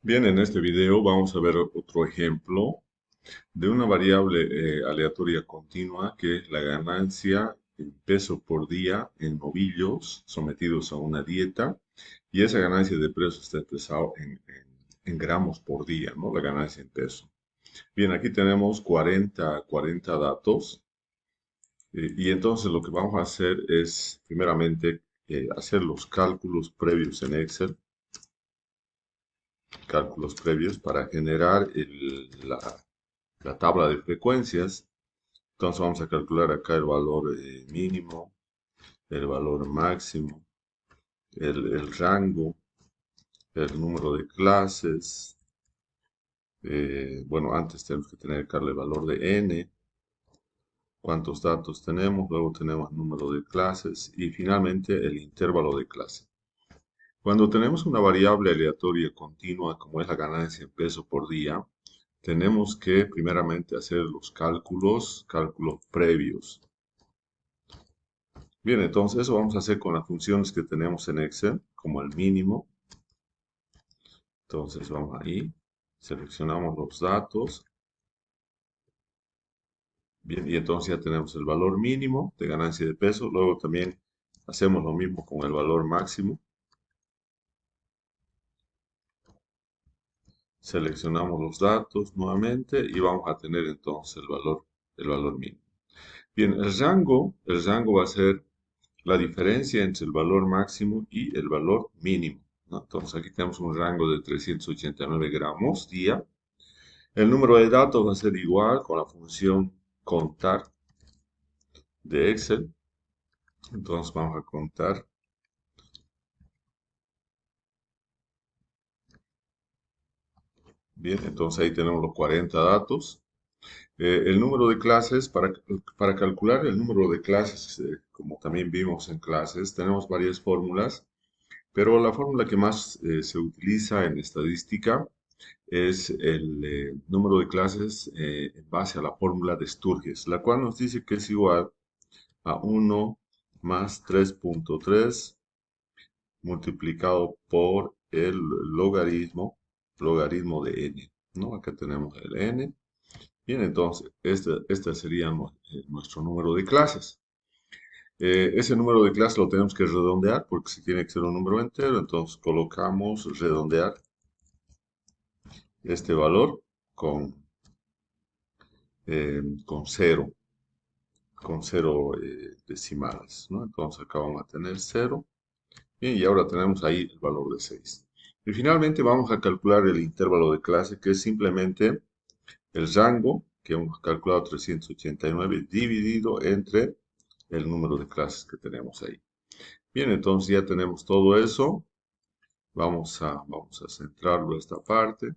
Bien, en este video vamos a ver otro ejemplo de una variable aleatoria continua que es la ganancia en peso por día en novillos sometidos a una dieta, y esa ganancia de peso está expresado en gramos por día, ¿no? La ganancia en peso. Bien, aquí tenemos 40 datos, y entonces lo que vamos a hacer es primeramente hacer los cálculos previos en Excel, cálculos previos para generar la tabla de frecuencias. Entonces vamos a calcular acá el valor mínimo, el valor máximo, el rango, el número de clases. Bueno, antes tenemos que tener acá el valor de n, cuántos datos tenemos, luego tenemos número de clases y finalmente el intervalo de clase. Cuando tenemos una variable aleatoria continua como es la ganancia en peso por día, tenemos que primeramente hacer los cálculos previos. Bien, entonces eso vamos a hacer con las funciones que tenemos en Excel, como el mínimo. Entonces vamos ahí, seleccionamos los datos. Bien, y entonces ya tenemos el valor mínimo de ganancia de peso. Luego también hacemos lo mismo con el valor máximo. Seleccionamos los datos nuevamente y vamos a tener entonces el valor mínimo. Bien, el rango va a ser la diferencia entre el valor máximo y el valor mínimo, ¿no? Entonces aquí tenemos un rango de 389 gramos día. El número de datos va a ser igual con la función contar de Excel. Entonces vamos a contar. Bien, entonces ahí tenemos los 40 datos. El número de clases, para calcular el número de clases, como también vimos en clases, tenemos varias fórmulas, pero la fórmula que más se utiliza en estadística es el número de clases en base a la fórmula de Sturges, la cual nos dice que es igual a 1 más 3.3 multiplicado por el logaritmo de n, ¿no? Acá tenemos el n. Bien, entonces, este sería nuestro número de clases. Ese número de clases lo tenemos que redondear porque si tiene que ser un número entero, entonces colocamos redondear este valor con, con cero decimales, ¿no? Entonces acá vamos a tener 0. Bien, y ahora tenemos ahí el valor de 6. Y finalmente vamos a calcular el intervalo de clase, que es simplemente el rango, que hemos calculado 389, dividido entre el número de clases que tenemos ahí. Bien, entonces ya tenemos todo eso. Vamos a centrarlo esta parte.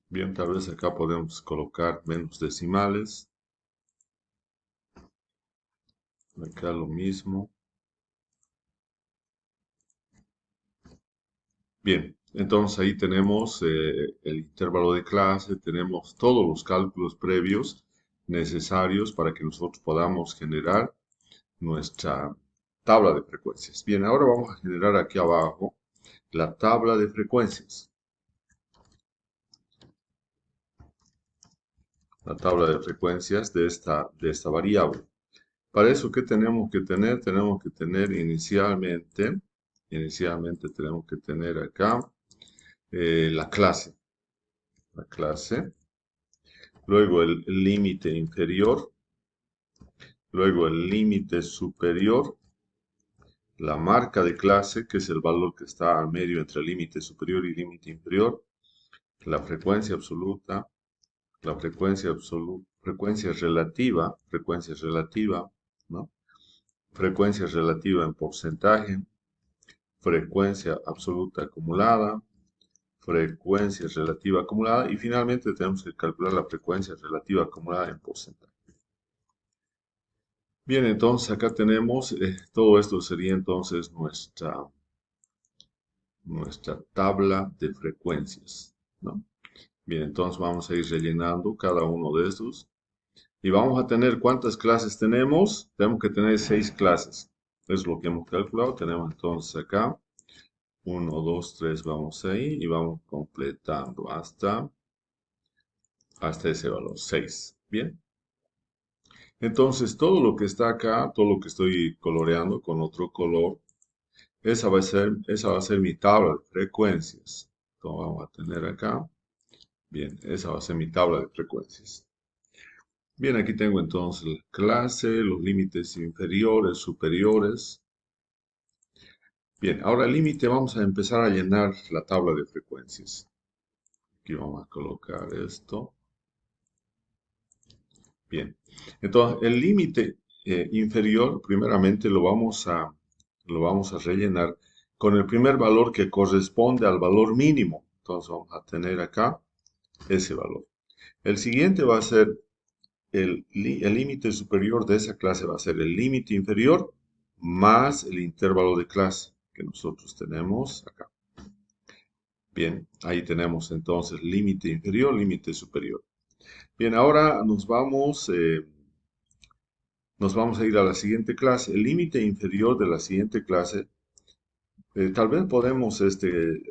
Bien, tal vez acá podemos colocar menos decimales. Acá lo mismo. Bien, entonces ahí tenemos el intervalo de clase, tenemos todos los cálculos previos necesarios para que nosotros podamos generar nuestra tabla de frecuencias. Bien, ahora vamos a generar aquí abajo la tabla de frecuencias. La tabla de frecuencias de esta variable. Para eso, ¿qué tenemos que tener? Tenemos que tener inicialmente tenemos que tener acá la clase. La clase. Luego el límite inferior, luego el límite superior, la marca de clase, que es el valor que está al medio entre el límite superior y límite inferior, la frecuencia absoluta, frecuencia relativa, ¿no? Frecuencia relativa en porcentaje, frecuencia absoluta acumulada, frecuencia relativa acumulada y finalmente tenemos que calcular la frecuencia relativa acumulada en porcentaje. Bien, entonces acá tenemos, todo esto sería entonces nuestra tabla de frecuencias, ¿no? Bien, entonces vamos a ir rellenando cada uno de estos y vamos a tener, ¿cuántas clases tenemos? Tenemos que tener 6 clases, es lo que hemos calculado. Tenemos entonces acá 1, 2, 3, vamos ahí y vamos completando hasta ese valor, 6. Bien. Entonces, todo lo que está acá, todo lo que estoy coloreando con otro color, esa va a ser mi tabla de frecuencias. Entonces, vamos a tener acá. Bien, esa va a ser mi tabla de frecuencias. Bien, aquí tengo entonces la clase, los límites inferiores, superiores. Bien, ahora el límite vamos a empezar a llenar la tabla de frecuencias. Aquí vamos a colocar esto. Bien, entonces el límite inferior, primeramente lo vamos a rellenar con el primer valor que corresponde al valor mínimo. Entonces vamos a tener acá ese valor. El siguiente va a ser el límite superior de esa clase, va a ser el límite inferior más el intervalo de clase que nosotros tenemos acá. Bien, ahí tenemos entonces límite inferior, límite superior. Bien, ahora nos vamos a ir a la siguiente clase. El límite inferior de la siguiente clase, tal vez podemos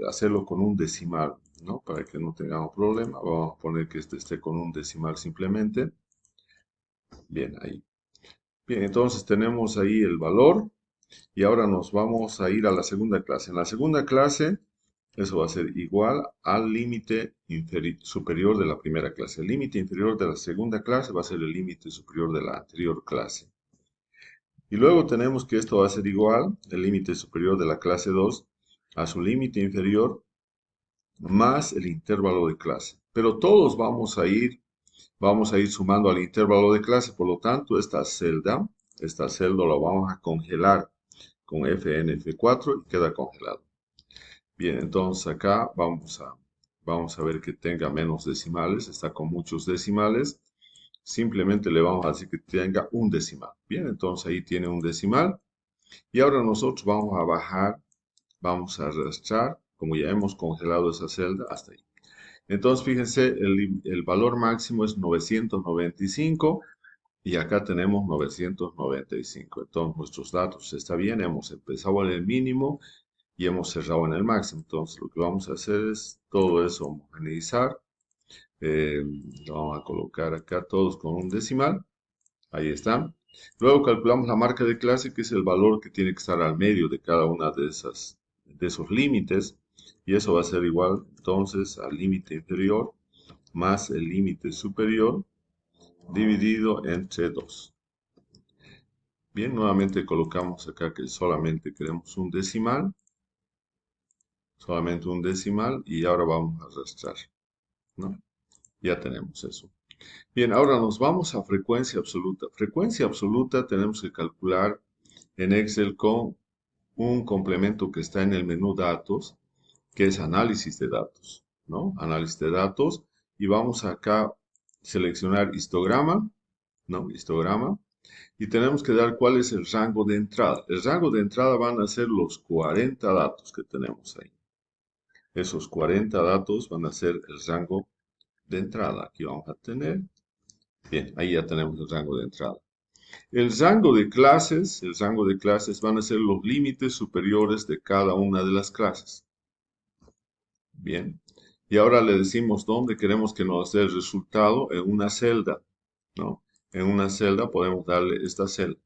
hacerlo con un decimal, ¿no? Para que no tengamos problema. Vamos a poner que este esté con un decimal simplemente. Bien, ahí. Bien, entonces tenemos ahí el valor y ahora nos vamos a ir a la segunda clase. En la segunda clase, eso va a ser igual al límite superior de la primera clase. El límite inferior de la segunda clase va a ser el límite superior de la anterior clase. Y luego tenemos que esto va a ser igual, el límite superior de la clase 2, a su límite inferior más el intervalo de clase. Pero todos vamos a ir sumando al intervalo de clase, por lo tanto, esta celda la vamos a congelar con FNF4 y queda congelado. Bien, entonces acá vamos a ver que tenga menos decimales, está con muchos decimales. Simplemente le vamos a decir que tenga un decimal. Bien, entonces ahí tiene un decimal. Y ahora nosotros vamos a bajar, vamos a arrastrar, como ya hemos congelado esa celda, hasta ahí. Entonces, fíjense, el valor máximo es 995 y acá tenemos 995. Entonces, nuestros datos está bien, hemos empezado en el mínimo y hemos cerrado en el máximo. Entonces, lo que vamos a hacer es todo eso homogeneizar. Eh, lo vamos a colocar acá todos con un decimal. Ahí está. Luego calculamos la marca de clase, que es el valor que tiene que estar al medio de cada una de esos límites. Y eso va a ser igual entonces al límite inferior más el límite superior dividido entre 2. Bien, nuevamente colocamos acá que solamente queremos un decimal. Solamente un decimal y ahora vamos a arrastrar, ¿no? Ya tenemos eso. Bien, ahora nos vamos a frecuencia absoluta. Frecuencia absoluta tenemos que calcular en Excel con un complemento que está en el menú datos, que es análisis de datos, ¿no? Análisis de datos. Y vamos acá a seleccionar histograma, ¿no? Histograma. Y tenemos que dar cuál es el rango de entrada. El rango de entrada van a ser los 40 datos que tenemos ahí. Esos 40 datos van a ser el rango de entrada. Aquí vamos a tener. Bien, ahí ya tenemos el rango de entrada. El rango de clases van a ser los límites superiores de cada una de las clases. Bien. Y ahora le decimos dónde queremos que nos dé el resultado en una celda, ¿no? En una celda podemos darle esta celda.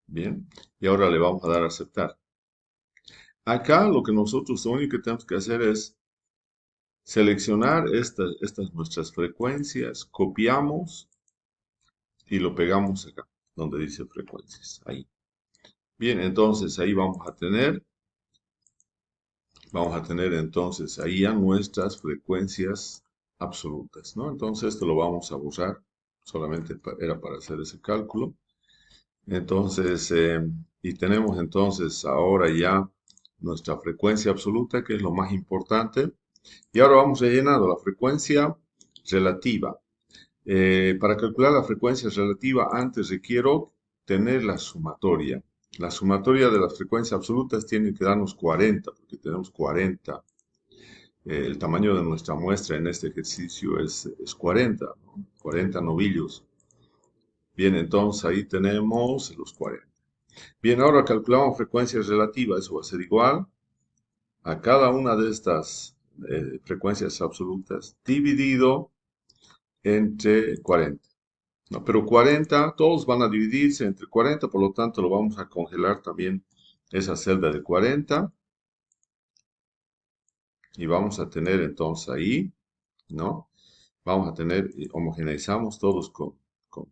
Bien. Y ahora le vamos a dar a aceptar. Acá lo único que tenemos que hacer es seleccionar estas nuestras frecuencias, copiamos y lo pegamos acá, donde dice frecuencias, ahí. Bien, entonces ahí vamos a tener entonces ahí ya nuestras frecuencias absolutas, ¿no? Entonces esto lo vamos a borrar, solamente era para hacer ese cálculo. Entonces, y tenemos entonces ahora ya nuestra frecuencia absoluta, que es lo más importante. Y ahora vamos rellenando la frecuencia relativa. Para calcular la frecuencia relativa, antes requiero tener la sumatoria. La sumatoria de las frecuencias absolutas tiene que darnos 40, porque tenemos 40. El tamaño de nuestra muestra en este ejercicio es 40, ¿no? 40 novillos. Bien, entonces ahí tenemos los 40. Bien, ahora calculamos frecuencia relativa. Eso va a ser igual a cada una de estas frecuencias absolutas dividido entre 40. ¿No? Pero 40, todos van a dividirse entre 40, por lo tanto lo vamos a congelar también esa celda de 40 y vamos a tener entonces ahí, ¿no? Vamos a tener, homogeneizamos todos con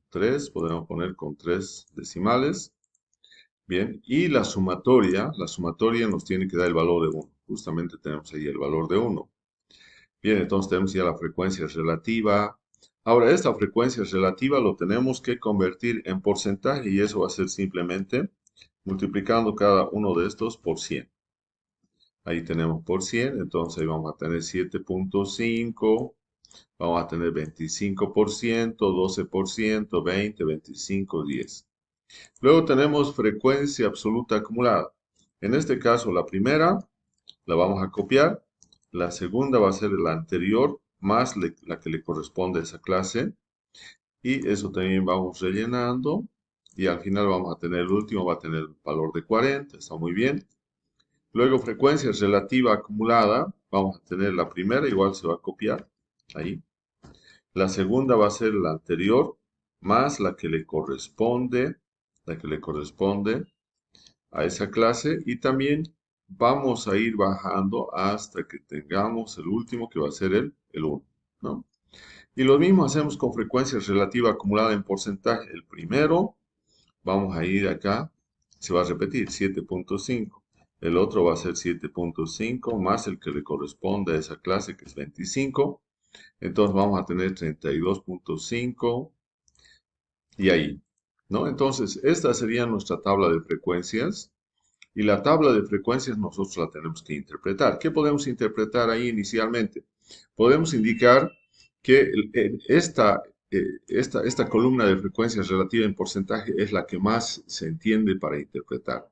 3, podemos poner con 3 decimales. Bien, y la sumatoria nos tiene que dar el valor de 1. Justamente tenemos ahí el valor de 1. Bien, entonces tenemos ya la frecuencia relativa. Ahora, esta frecuencia relativa lo tenemos que convertir en porcentaje y eso va a ser simplemente multiplicando cada uno de estos por 100. Ahí tenemos por 100, entonces ahí vamos a tener 7.5, vamos a tener 25%, 12%, 20, 25, 10. Luego tenemos frecuencia absoluta acumulada. En este caso, la primera la vamos a copiar. La segunda va a ser la anterior más la que le corresponde a esa clase. Y eso también vamos rellenando. Y al final vamos a tener el último, va a tener el valor de 40. Está muy bien. Luego frecuencia relativa acumulada. Vamos a tener la primera, igual se va a copiar. Ahí. La segunda va a ser la anterior más la que le corresponde a esa clase y también vamos a ir bajando hasta que tengamos el último que va a ser el 1, ¿no? Y lo mismo hacemos con frecuencia relativa acumulada en porcentaje. El primero, vamos a ir acá, se va a repetir 7.5. El otro va a ser 7.5 más el que le corresponde a esa clase que es 25. Entonces vamos a tener 32.5 y ahí, ¿no? Entonces, esta sería nuestra tabla de frecuencias. Y la tabla de frecuencias nosotros la tenemos que interpretar. ¿Qué podemos interpretar ahí inicialmente? Podemos indicar que esta columna de frecuencias relativa en porcentaje es la que más se entiende para interpretar.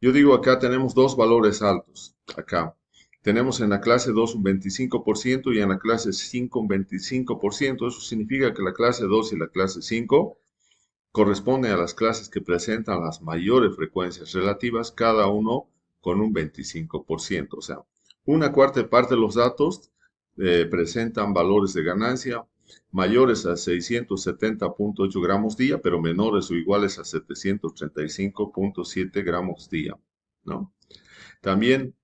Yo digo acá tenemos dos valores altos. Acá tenemos en la clase 2 un 25% y en la clase 5 un 25%. Eso significa que la clase 2 y la clase 5 corresponden a las clases que presentan las mayores frecuencias relativas, cada uno con un 25%. O sea, una cuarta parte de los datos presentan valores de ganancia mayores a 670.8 gramos día, pero menores o iguales a 735.7 gramos día, ¿no? También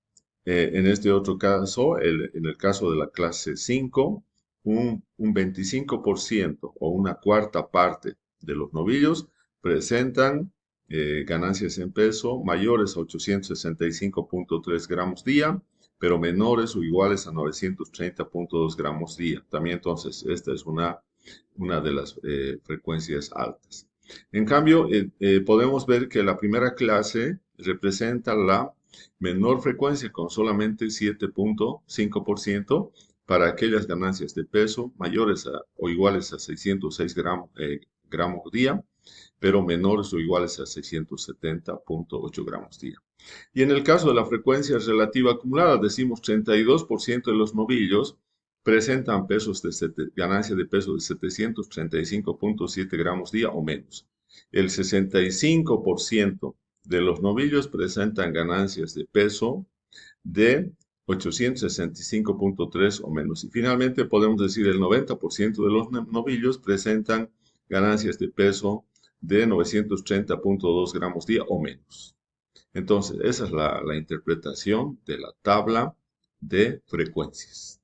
en este otro caso, en el caso de la clase 5, un 25% o una cuarta parte de los novillos presentan ganancias en peso mayores a 865.3 gramos día, pero menores o iguales a 930.2 gramos día. También entonces esta es una de las frecuencias altas. En cambio, podemos ver que la primera clase representa la menor frecuencia con solamente 7.5% para aquellas ganancias de peso mayores o iguales a 606 gramos día, pero menores o iguales a 670.8 gramos día. Y en el caso de la frecuencia relativa acumulada, decimos 32% de los novillos presentan ganancia de peso de 735.7 gramos día o menos. El 65% de los novillos presentan ganancias de peso de 865.3 o menos. Y finalmente podemos decir el 90% de los novillos presentan ganancias de peso de 930.2 gramos día o menos. Entonces, esa es la interpretación de la tabla de frecuencias.